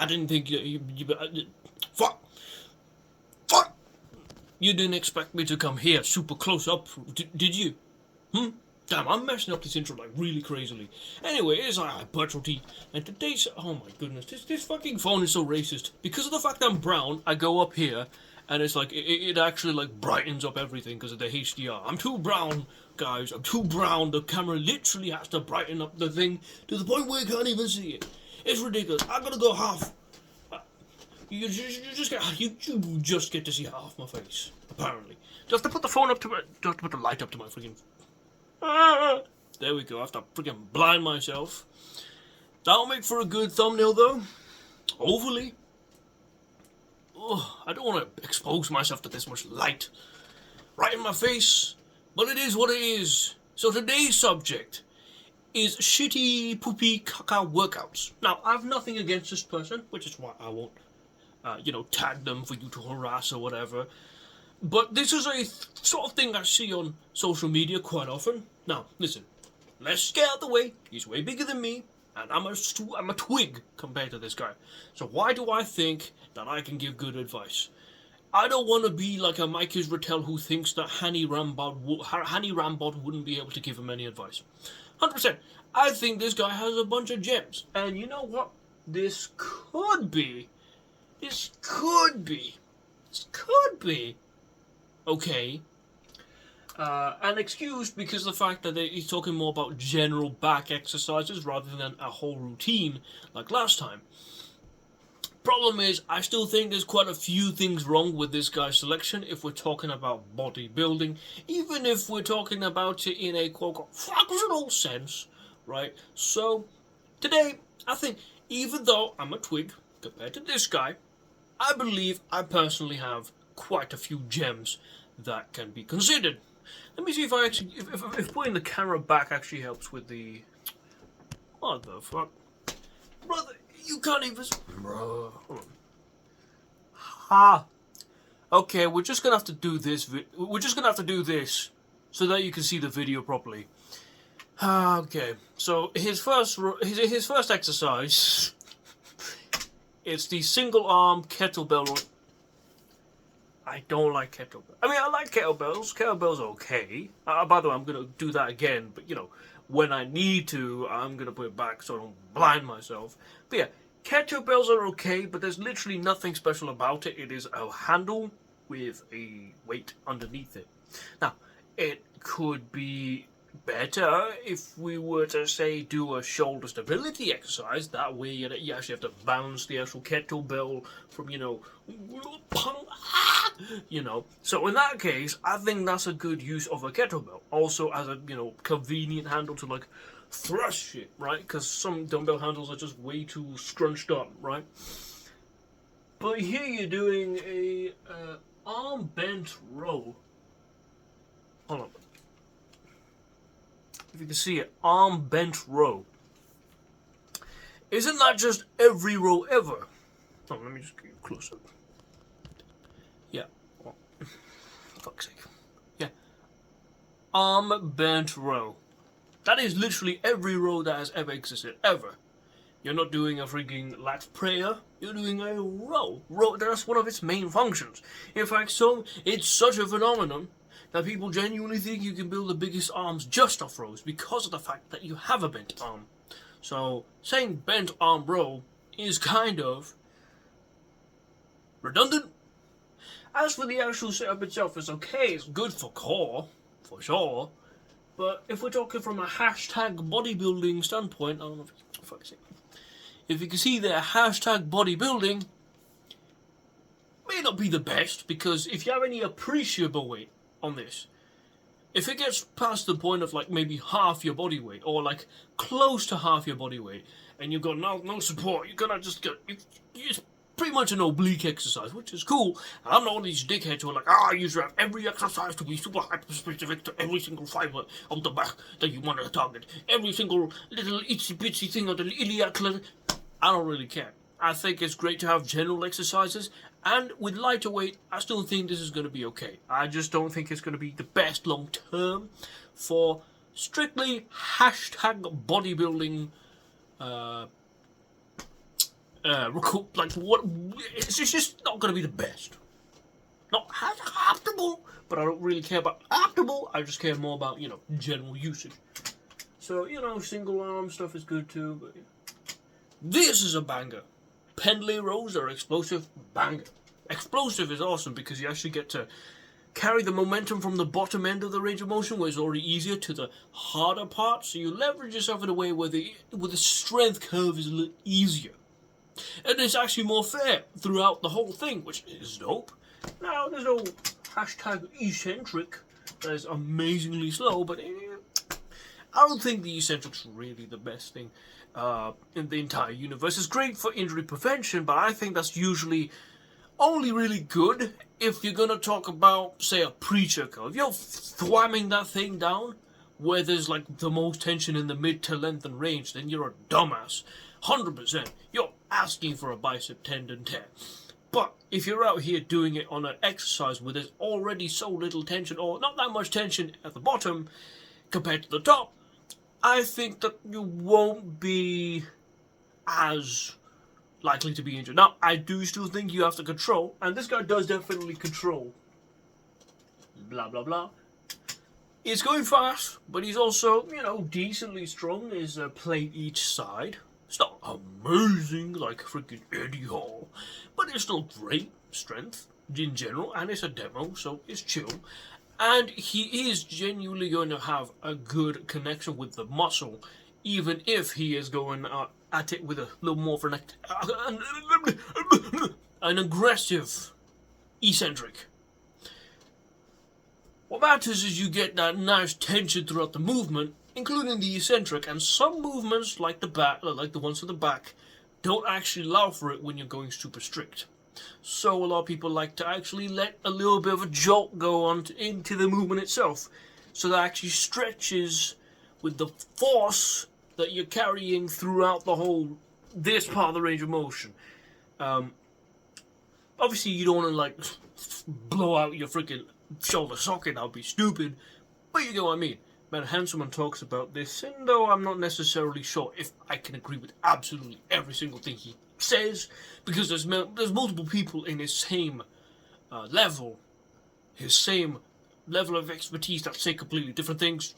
I didn't think fuck. Fuck! You didn't expect me to come here super close up, did you? Damn, I'm messing up this intro like really crazily. Anyway, it's Petrol T, and today's, oh my goodness, this fucking phone is so racist. Because of the fact I'm brown, I go up here, and it's like, it actually like brightens up everything because of the HDR. I'm too brown, guys, I'm too brown. The camera literally has to brighten up the thing to the point where you can't even see it. It's ridiculous. I gotta go half. You just get to see half my face, apparently. Just to put the phone up to my, just to put the light up to my freaking. There we go. I have to freaking blind myself. That'll make for a good thumbnail, though. Hopefully. Oh, I don't want to expose myself to this much light right in my face, but it is what it is. So today's subject is shitty, poopy, caca workouts. Now, I have nothing against this person, which is why I won't, tag them for you to harass or whatever. But this is a sort of thing I see on social media quite often. Now, listen, let's get out of the way. He's way bigger than me, and I'm a twig compared to this guy. So why do I think that I can give good advice? I don't want to be like a Mikey's Rattel who thinks that Hanny Rambod wouldn't be able to give him any advice. 100%. I think this guy has a bunch of gems. And you know what? This could be okay, and excused because of the fact that he's talking more about general back exercises rather than a whole routine like last time. Problem is, I still think there's quite a few things wrong with this guy's selection if we're talking about bodybuilding, even if we're talking about it in a quote-unquote functional sense, right? So, today, I think, even though I'm a twig compared to this guy, I believe I personally have quite a few gems that can be considered. Let me see if I actually, if putting the camera back actually helps with the. What the fuck, brother? You can't even. Bro. Ha. Okay, we're just gonna have to do this. We're just gonna have to do this so that you can see the video properly. Okay, so his first exercise. It's the single arm kettlebell. I don't like kettlebells. I mean, I like kettlebells. Kettlebells are okay. By the way, I'm going to do that again. But, when I need to, I'm going to put it back so I don't blind myself. But yeah, kettlebells are okay, but there's literally nothing special about it. It is a handle with a weight underneath it. Now, it could be better if we were to say do a shoulder stability exercise. That way you actually have to balance the actual kettlebell from so in that case I think that's a good use of a kettlebell, also as a convenient handle to like thrust shit, right? Because some dumbbell handles are just way too scrunched up, right? But here you're doing a arm bent row. Hold on. If you can see it, arm bent row. Isn't that just every row ever? Oh, let me just get you closer. Yeah. Oh, fuck's sake. Yeah. Arm bent row. That is literally every row that has ever existed, ever. You're not doing a freaking lat prayer. You're doing a row. That's one of its main functions. In fact, it's such a phenomenon that people genuinely think you can build the biggest arms just off rows because of the fact that you have a bent arm. So, saying bent arm row is kind of redundant. As for the actual setup itself, it's okay, it's good for core, for sure. But if we're talking from a hashtag bodybuilding standpoint, I don't know if you can see there, hashtag bodybuilding may not be the best, because if you have any appreciable weight on this, if it gets past the point of like maybe half your body weight or like close to half your body weight and you've got no support, you're gonna just get it's pretty much an oblique exercise, which is cool. And I'm not one of these dickheads who are like, I usually have every exercise to be super hyper specific to every single fiber of the back that you want to target, every single little itsy bitsy thing on the iliac. I don't really care. I think it's great to have general exercises, and with lighter weight, I still think this is going to be okay. I just don't think it's going to be the best long term for strictly hashtag bodybuilding like what? It's just not gonna be the best. Not optimal, but I don't really care about optimal. I just care more about general usage. So single arm stuff is good too. But this is a banger. Pendlay rows are explosive banger. Explosive is awesome because you actually get to carry the momentum from the bottom end of the range of motion, where it's already easier, to the harder part. So you leverage yourself in a way where the strength curve is a little easier, and it's actually more fair throughout the whole thing, which is dope. Now there's no hashtag eccentric that is amazingly slow, but I don't think the eccentric's really the best thing in the entire universe. It's great for injury prevention, but I think that's usually only really good if you're gonna talk about, say, a preacher curl. If you're thwamming that thing down where there's like the most tension in the mid to lengthen range, then you're a dumbass. 100%. You're asking for a bicep tendon tear. But if you're out here doing it on an exercise where there's already so little tension, or not that much tension at the bottom compared to the top, I think that you won't be as likely to be injured. Now, I do still think you have to control, and this guy does definitely control. Blah, blah, blah. He's going fast, but he's also, decently strong. There's a plate each side. It's not amazing like freaking Eddie Hall, but it's still great strength in general, and it's a demo, so it's chill. And he is genuinely going to have a good connection with the muscle, even if he is going at it with a little more of an aggressive eccentric. What matters is you get that nice tension throughout the movement, including the eccentric, and some movements like the ones to the back, don't actually allow for it when you're going super strict. So a lot of people like to actually let a little bit of a jolt go on into the movement itself, so that actually stretches with the force that you're carrying throughout this part of the range of motion. Obviously you don't want to blow out your freaking shoulder socket, that would be stupid, but you get what I mean. Matt Hanselman talks about this, and though I'm not necessarily sure if I can agree with absolutely every single thing he says, because there's multiple people in his same level of expertise that say completely different things.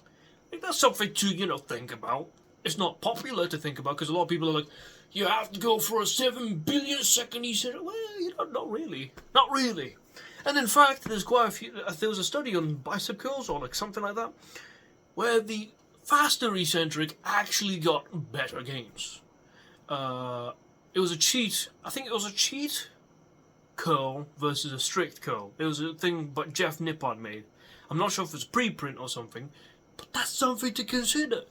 I think that's something to, think about. It's not popular to think about, because a lot of people are like, you have to go for a 7 billion second eccentric. Well, not really. Not really. And in fact, there was a study on bicep curls, or something like that, where the faster eccentric actually got better gains. It was a cheat. I think it was a cheat curl versus a strict curl. It was a thing but Jeff Nippon made. I'm not sure if it's preprint or something, but that's something to consider.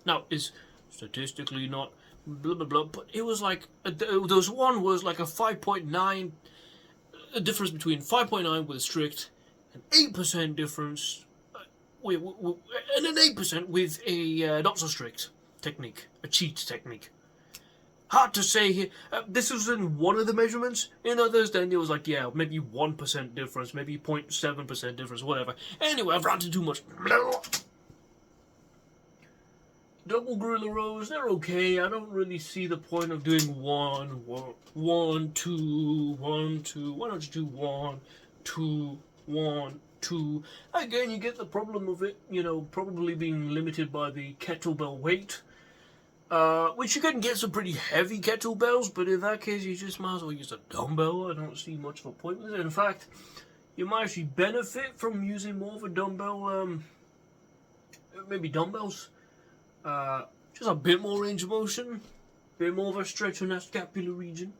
Now, it's statistically not blah blah blah, but it was those one was like a 5.9, a difference between 5.9 with a strict, and 8% difference, and an 8% with a not so strict technique, a cheat technique. Hard to say here. This was in one of the measurements. In others, then it was maybe 1% difference, maybe 0.7% difference, whatever. Anyway, I've ranted too much. Double gorilla rows, they're okay. I don't really see the point of doing 1, 2, 1, 2. Why don't you do 1, 2, 1, 2? Again, you get the problem of it, probably being limited by the kettlebell weight. Which you can get some pretty heavy kettlebells, but in that case you just might as well use a dumbbell. I don't see much of a point with it. In fact, you might actually benefit from using more of a dumbbell, maybe dumbbells. Just a bit more range of motion, a bit more of a stretch on that scapular region.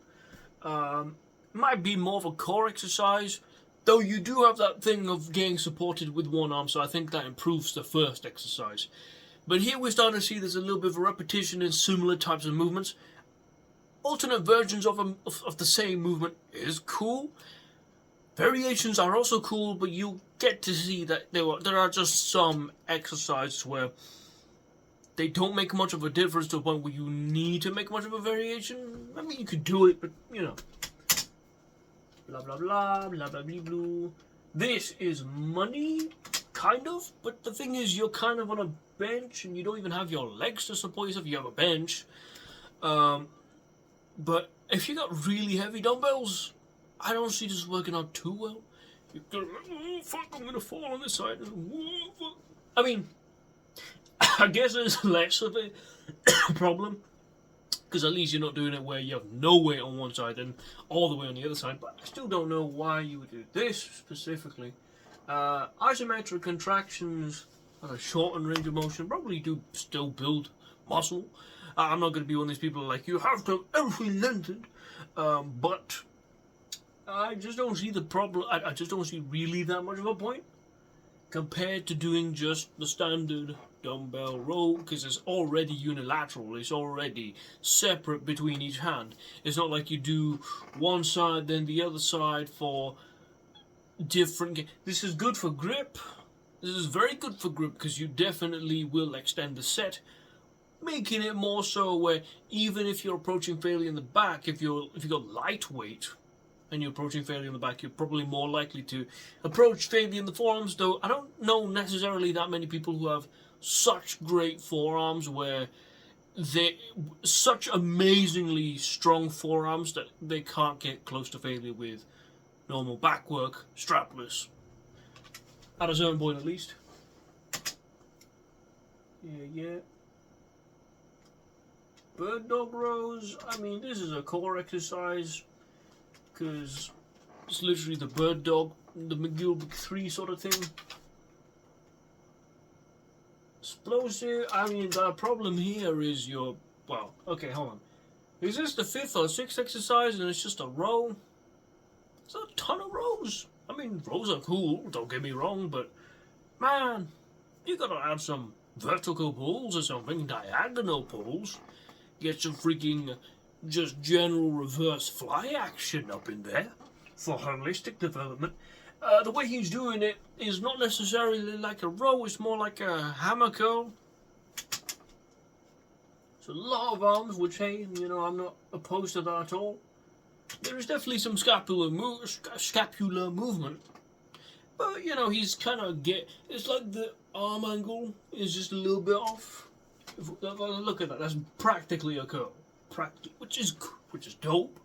Might be more of a core exercise, though you do have that thing of getting supported with one arm, so I think that improves the first exercise. But here we're starting to see there's a little bit of a repetition in similar types of movements. Alternate versions of the same movement is cool. Variations are also cool, but you get to see that there are just some exercises where they don't make much of a difference to a point where you need to make much of a variation. I mean, you could do it, but blah blah blah, blah blah blah blah. This is money, kind of, but the thing is, you're kind of on a bench and you don't even have your legs to support yourself. You have a bench. But if you got really heavy dumbbells, I don't see this working out too well. You're gonna be like, oh fuck, I'm gonna fall on this side. I mean, I guess it's less of a problem, because at least you're not doing it where you have no weight on one side and all the way on the other side. But I still don't know why you would do this specifically. Isometric contractions at a shortened range of motion probably do still build muscle. I'm not going to be one of these people like, you have to have everything lengthened. But I just don't see the problem. I just don't see really that much of a point compared to doing just the standard dumbbell row, because it's already unilateral. It's already separate between each hand. It's not like you do one side then the other side for different. This is good for grip. This is very good for grip because you definitely will extend the set, making it more so where even if you're approaching failure in the back, if you got lightweight and you're approaching failure in the back, you're probably more likely to approach failure in the forearms. Though I don't know necessarily that many people who have such great forearms where they such amazingly strong forearms that they can't get close to failure with normal back work, strapless. At a certain point, at least. Yeah. Bird dog rows. I mean, this is a core exercise because it's literally the bird dog, the McGill 3 sort of thing. Explosive. I mean, the problem here is your. Well, okay, hold on. Is this the 5th or 6th exercise and it's just a row? It's a ton of rows. I mean, rows are cool, don't get me wrong, but man, you gotta add some vertical pulls or something, diagonal pulls. Get some freaking just general reverse fly action up in there for holistic development. The way he's doing it is not necessarily like a row, it's more like a hammer curl. It's a lot of arms, which, hey, you know, I'm not opposed to that at all. There is definitely some scapular movement. But, you know, he's kind of it's like the arm angle is just a little bit off. Look at that, that's practically a curl. Which is dope.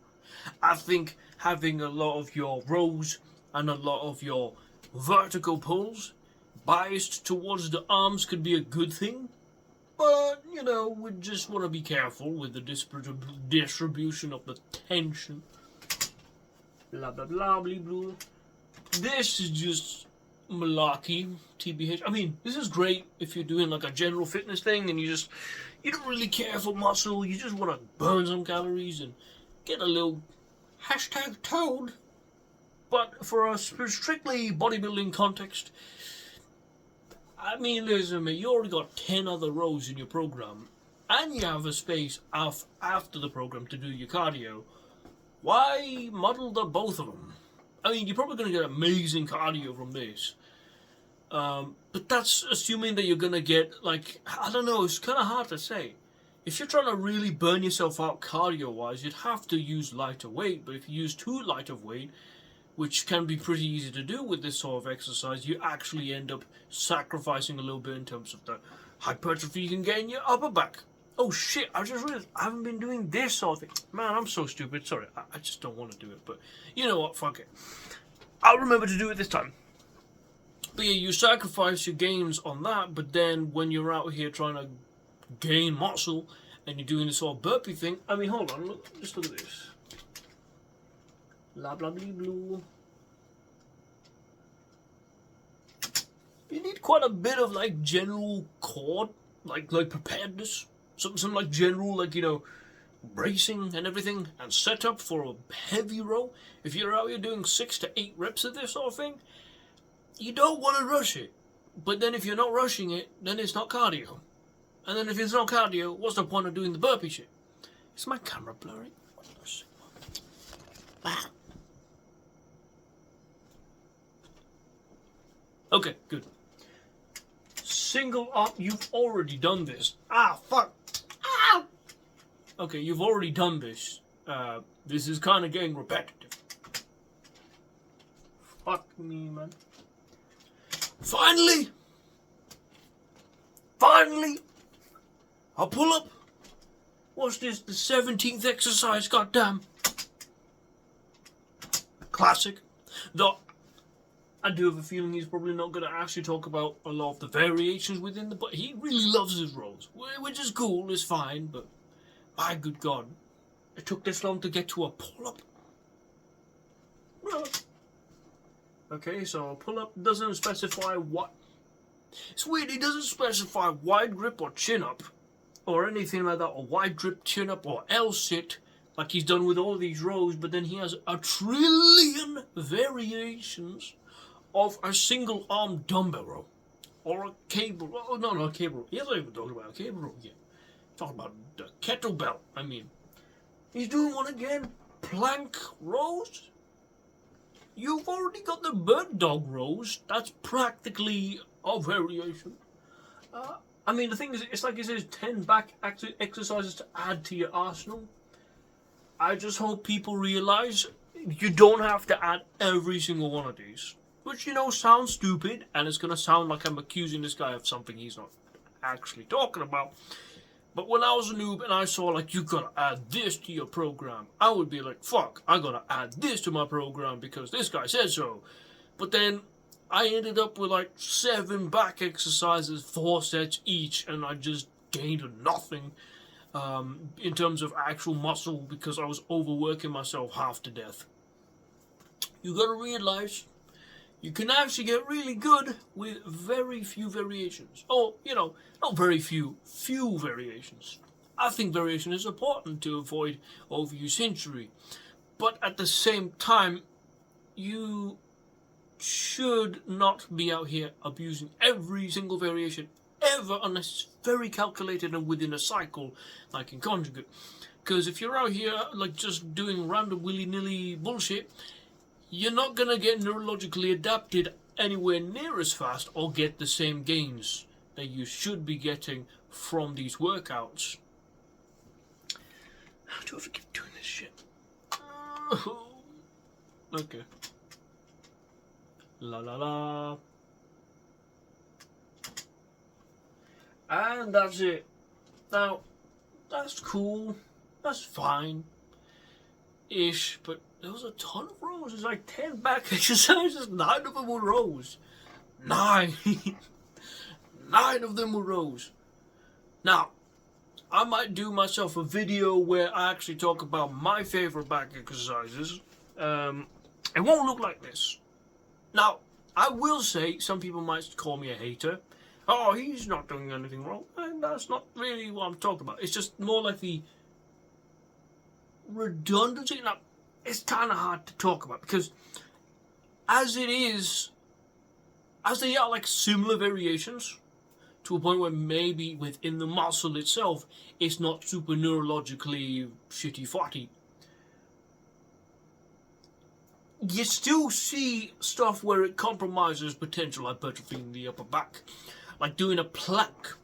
I think having a lot of your rows and a lot of your vertical pulls biased towards the arms could be a good thing. But, you know, we just want to be careful with the distribution of the tension. Blah, blah, blah, blah, blah. This is just malarkey, TBH. I mean, this is great if you're doing like a general fitness thing and you don't really care for muscle. You just want to burn some calories and get a little #toad. But for a strictly bodybuilding context, I mean, listen, mate, you already got 10 other rows in your program, and you have a space after the program to do your cardio. Why muddle the both of them? I mean, you're probably going to get amazing cardio from this. But that's assuming that you're going to get, like, I don't know, it's kind of hard to say. If you're trying to really burn yourself out cardio-wise, you'd have to use lighter weight. But if you use too light of weight, which can be pretty easy to do with this sort of exercise, you actually end up sacrificing a little bit in terms of the hypertrophy you can get in your upper back. Oh shit, I just realized I haven't been doing this sort of thing. Man, I'm so stupid. Sorry, I just don't want to do it. But you know what, fuck it. I'll remember to do it this time. But yeah, you sacrifice your gains on that, but then when you're out here trying to gain muscle and you're doing this sort of burpee thing, I mean, hold on, just look at this. Blah blah blah blue. You need quite a bit of like general core, like preparedness, some like general, like, you know, bracing and everything, and setup for a heavy row. If you're out here doing 6 to 8 reps of this sort of thing, you don't want to rush it. But then if you're not rushing it, then it's not cardio. And then if it's not cardio, what's the point of doing the burpee shit? Is my camera blurry? Okay, good. Single up, you've already done this. Ah, fuck. Ah! Okay, you've already done this. This is kind of getting repetitive. Fuck me, man. Finally! I'll pull up. What's this? The 17th exercise, goddamn. Classic. Though I do have a feeling he's probably not going to actually talk about a lot of the variations within the, but he really loves his rows, which is cool, is fine, but my good God, it took this long to get to a pull-up. Okay, so a pull-up doesn't specify what. It's weird, he doesn't specify wide grip or chin-up, or anything like that, or wide grip, chin-up, or L-sit, like he's done with all these rows, but then he has a trillion variations of a single arm dumbbell row. Or a cable, oh no, not a cable row. He hasn't even talked about a cable row yet. Talking about the kettlebell, I mean. He's doing one again. Plank rows? You've already got the bird dog rows. That's practically a variation. I mean, the thing is, it's like it says 10 back exercises to add to your arsenal. I just hope people realize you don't have to add every single one of these. Which, you know, sounds stupid, and it's going to sound like I'm accusing this guy of something he's not actually talking about. But when I was a noob and I saw, like, you got to add this to your program, I would be like, fuck, I got to add this to my program because this guy said so. But then I ended up with, like, 7 back exercises, 4 sets each, and I just gained nothing in terms of actual muscle because I was overworking myself half to death. You got to realize you can actually get really good with very few variations. Or, you know, not very few, few variations. I think variation is important to avoid overuse injury. But at the same time, you should not be out here abusing every single variation ever unless it's very calculated and within a cycle, like in conjugate. Because if you're out here, like, just doing random willy-nilly bullshit, you're not going to get neurologically adapted anywhere near as fast or get the same gains that you should be getting from these workouts. How do I ever keep doing this shit? Okay. La la la. And that's it. Now, that's cool. That's fine. Ish, but there was a ton of rows. There's like 10 back exercises. 9 of them were rows. 9. 9 of them were rows. Now, I might do myself a video where I actually talk about my favorite back exercises. It won't look like this. Now, I will say some people might call me a hater. Oh, he's not doing anything wrong. And that's not really what I'm talking about. It's just more like the redundancy. Now, it's kind of hard to talk about because as it is, as they are like similar variations to a point where maybe within the muscle itself, it's not super neurologically shitty-fatty. You still see stuff where it compromises potential hypertrophy in the upper back. Like doing a plank.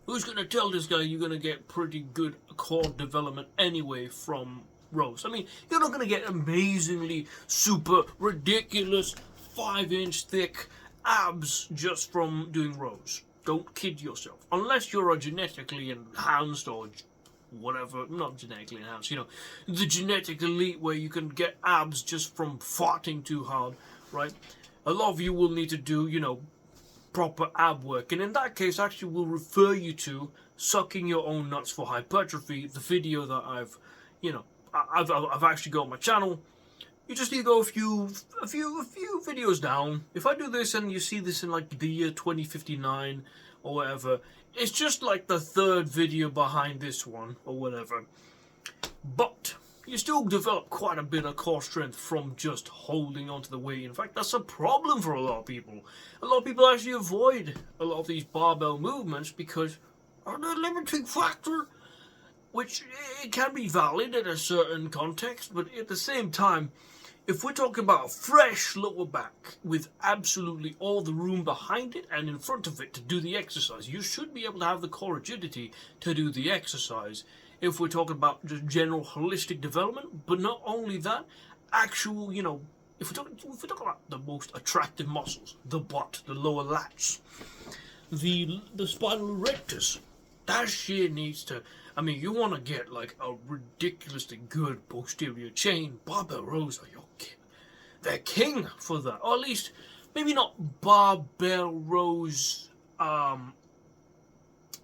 Who's going to tell this guy you're going to get pretty good core development anyway from rows? I mean, you're not going to get amazingly super ridiculous 5-inch thick abs just from doing rows. Don't kid yourself. Unless you're a genetically enhanced or whatever, not genetically enhanced, you know, the genetic elite where you can get abs just from farting too hard, right? A lot of you will need to do, you know, proper ab work, and in that case actually will refer you to Sucking Your Own Nuts for Hypertrophy, the video that I've actually got on my channel. You just need to go a few videos down. If I do this and you see this in like the year 2059 or whatever, it's just like the 3rd video behind this one or whatever. But you still develop quite a bit of core strength from just holding onto the weight. In fact, that's a problem for a lot of people. A lot of people actually avoid a lot of these barbell movements because of the limiting factor, which it can be valid in a certain context, but at the same time, if we're talking about a fresh lower back with absolutely all the room behind it and in front of it to do the exercise, you should be able to have the core rigidity to do the exercise. If we're talking about just general holistic development, but not only that, actual, you know, if we're talking about the most attractive muscles, the butt, the lower lats, the spinal erectors, That shit needs to. I mean, you want to get like a ridiculously good posterior chain. Barbell rows are they're king for that, or at least maybe not barbell rows.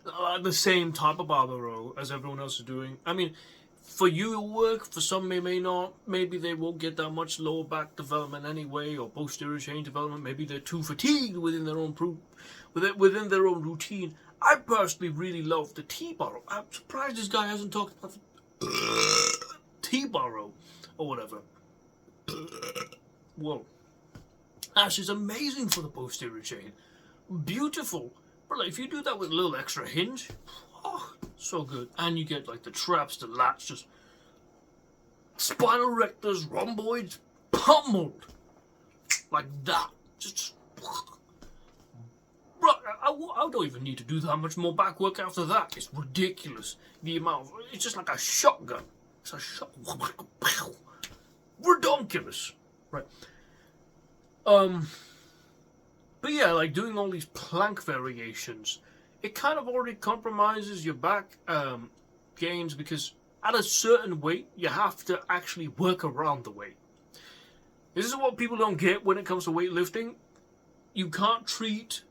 The same type of barbell row as everyone else is doing. I mean, for you it'll work. For some, they may not. Maybe they won't get that much lower back development anyway, or posterior chain development. Maybe they're too fatigued within their own within their own routine. I personally really love the T-bar row. I'm surprised this guy hasn't talked about the T-bar row or whatever. Whoa, that's just amazing for the posterior chain. Beautiful. But like, if you do that with a little extra hinge, oh, so good. And you get like the traps, the lats, just spinal rectors, rhomboids, pummeled like that. Just, bro, I don't even need to do that much more back work after that. It's ridiculous. The amount of, it's just like a shotgun. It's a shot. Redonkulous. Right. But yeah, like doing all these plank variations, it kind of already compromises your back gains, because at a certain weight, you have to actually work around the weight. This is what people don't get when it comes to weightlifting. You can't treat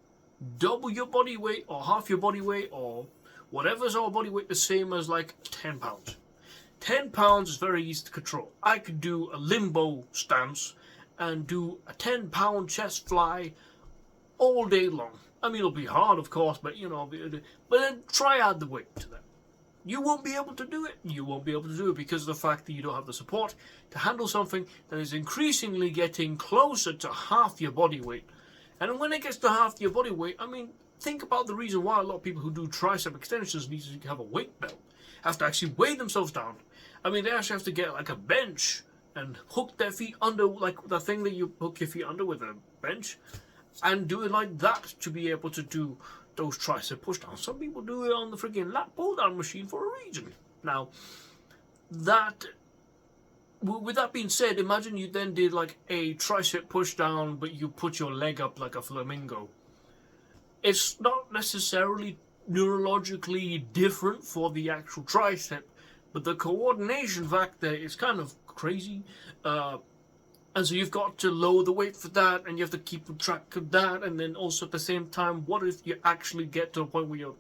double your body weight or half your body weight or whatever's our body weight the same as like 10 pounds. 10 pounds is very easy to control. I could do a limbo stance and do a 10-pound chest fly all day long. I mean, it'll be hard, of course, but you know, but then try add the weight to that. You won't be able to do it. You won't be able to do it because of the fact that you don't have the support to handle something that is increasingly getting closer to half your body weight. And when it gets to half your body weight, I mean, think about the reason why a lot of people who do tricep extensions need to have a weight belt, have to actually weigh themselves down. I mean, they actually have to get like a bench and hook their feet under, like the thing that you hook your feet under with a bench, and do it like that to be able to do those tricep push downs. Some people do it on the freaking lat pull down machine for a reason. Now, that, with that being said, imagine you then did like a tricep push down, but you put your leg up like a flamingo. It's not necessarily neurologically different for the actual tricep, but the coordination factor is kind of crazy. And so you've got to lower the weight for that, and you have to keep track of that, and then also at the same time, what if you actually get to a point where you're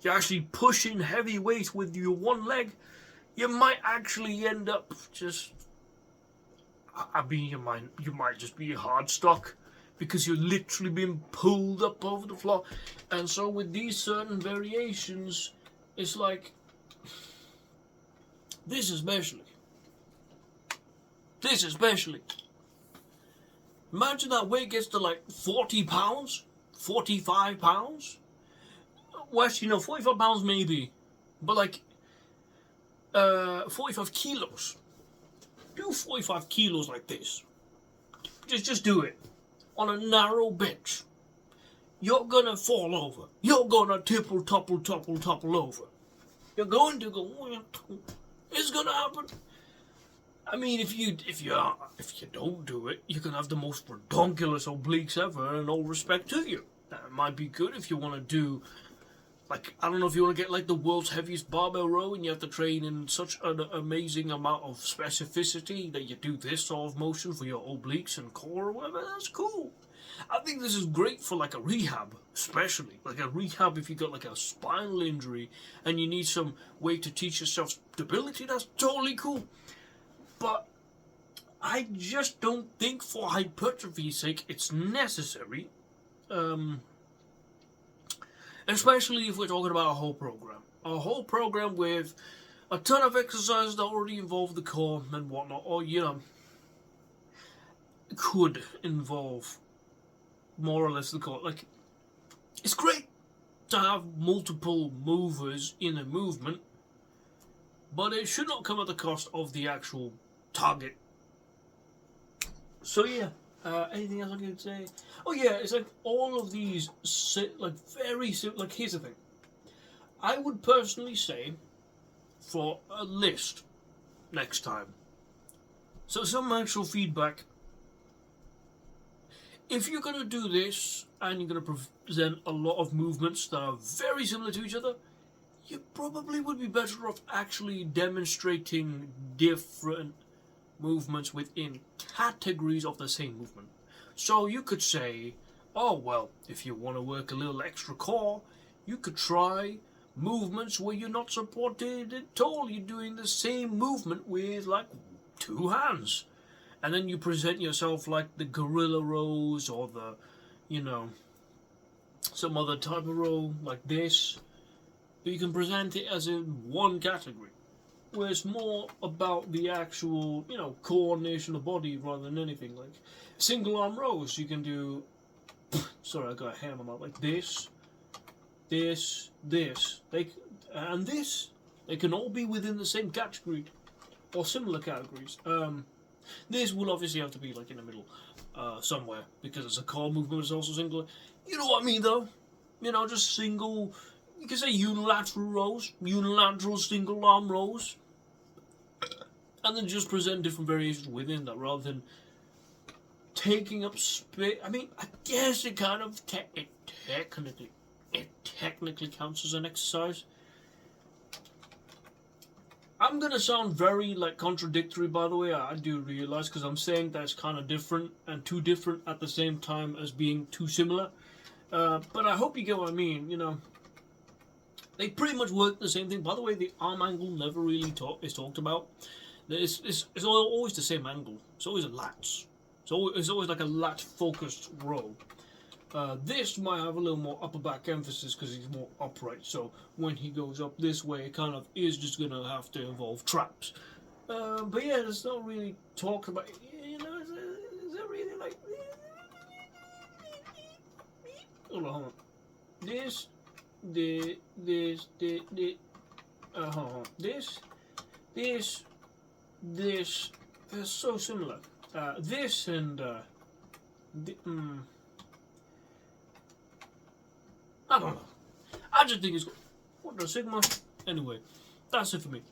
actually pushing heavy weight with your one leg? You might actually end up just, I mean, you might just be hard stuck because you're literally being pulled up over the floor. And so with these certain variations, it's like, this especially. Imagine that weight gets to like 40 pounds, 45 pounds. Well, you know, 45 pounds maybe, but like 45 kilos. Do 45 kilos like this. Just do it on a narrow bench. You're gonna fall over. You're gonna topple over. You're going to go. It's gonna happen. I mean, if you don't do it, you can have the most redonkulous obliques ever, and all respect to you. That might be good if you want to do, like, I don't know if you want to get like the world's heaviest barbell row and you have to train in such an amazing amount of specificity that you do this sort of motion for your obliques and core or whatever. That's cool. I think this is great for like a rehab, especially like a rehab if you got like a spinal injury and you need some way to teach yourself stability. That's totally cool. But I just don't think for hypertrophy's sake it's necessary, especially if we're talking about a whole program. A whole program with a ton of exercises that already involve the core and whatnot, or, you know, could involve more or less the core. Like, it's great to have multiple movers in a movement, but it should not come at the cost of the actual target. So yeah, anything else I can say? Oh yeah, it's like all of these like very simple. Like, here's the thing. I would personally say for a list next time. So some actual feedback. If you're gonna do this and you're gonna present a lot of movements that are very similar to each other, you probably would be better off actually demonstrating different movements within categories of the same movement. So you could say, oh well, if you want to work a little extra core, you could try movements where you're not supported at all. You're doing the same movement with like 2 hands. And then you present yourself like the gorilla rows or the, you know, some other type of row like this. But you can present it as in one category, where it's more about the actual, you know, coordination of body rather than anything. Like single arm rows, you can do. Sorry, I got a hair in my mouth. Like this, this, this. And this. They can all be within the same category or similar categories. This will obviously have to be like in the middle, somewhere, because it's a core movement. It's also single. You know what I mean, though. You know, just single. You can say unilateral rows, unilateral single arm rows, and then just present different variations within that rather than taking up space. I mean, I guess it kind of technically counts as an exercise. I'm gonna sound very like contradictory, by the way. I do realize, because I'm saying that's kind of different and too different at the same time as being too similar. But I hope you get what I mean. You know. They pretty much work the same thing. By the way, the arm angle never really is talked about. It's always the same angle. It's always a lats. It's always like a lat focused row. This might have a little more upper back emphasis because he's more upright. So when he goes up this way, it kind of is just going to have to involve traps. But yeah, there's not really talk about, you know, is it really like... Hold on. This... this, they're so similar. This and I don't know. I just think it's what the sigma. Anyway, that's it for me.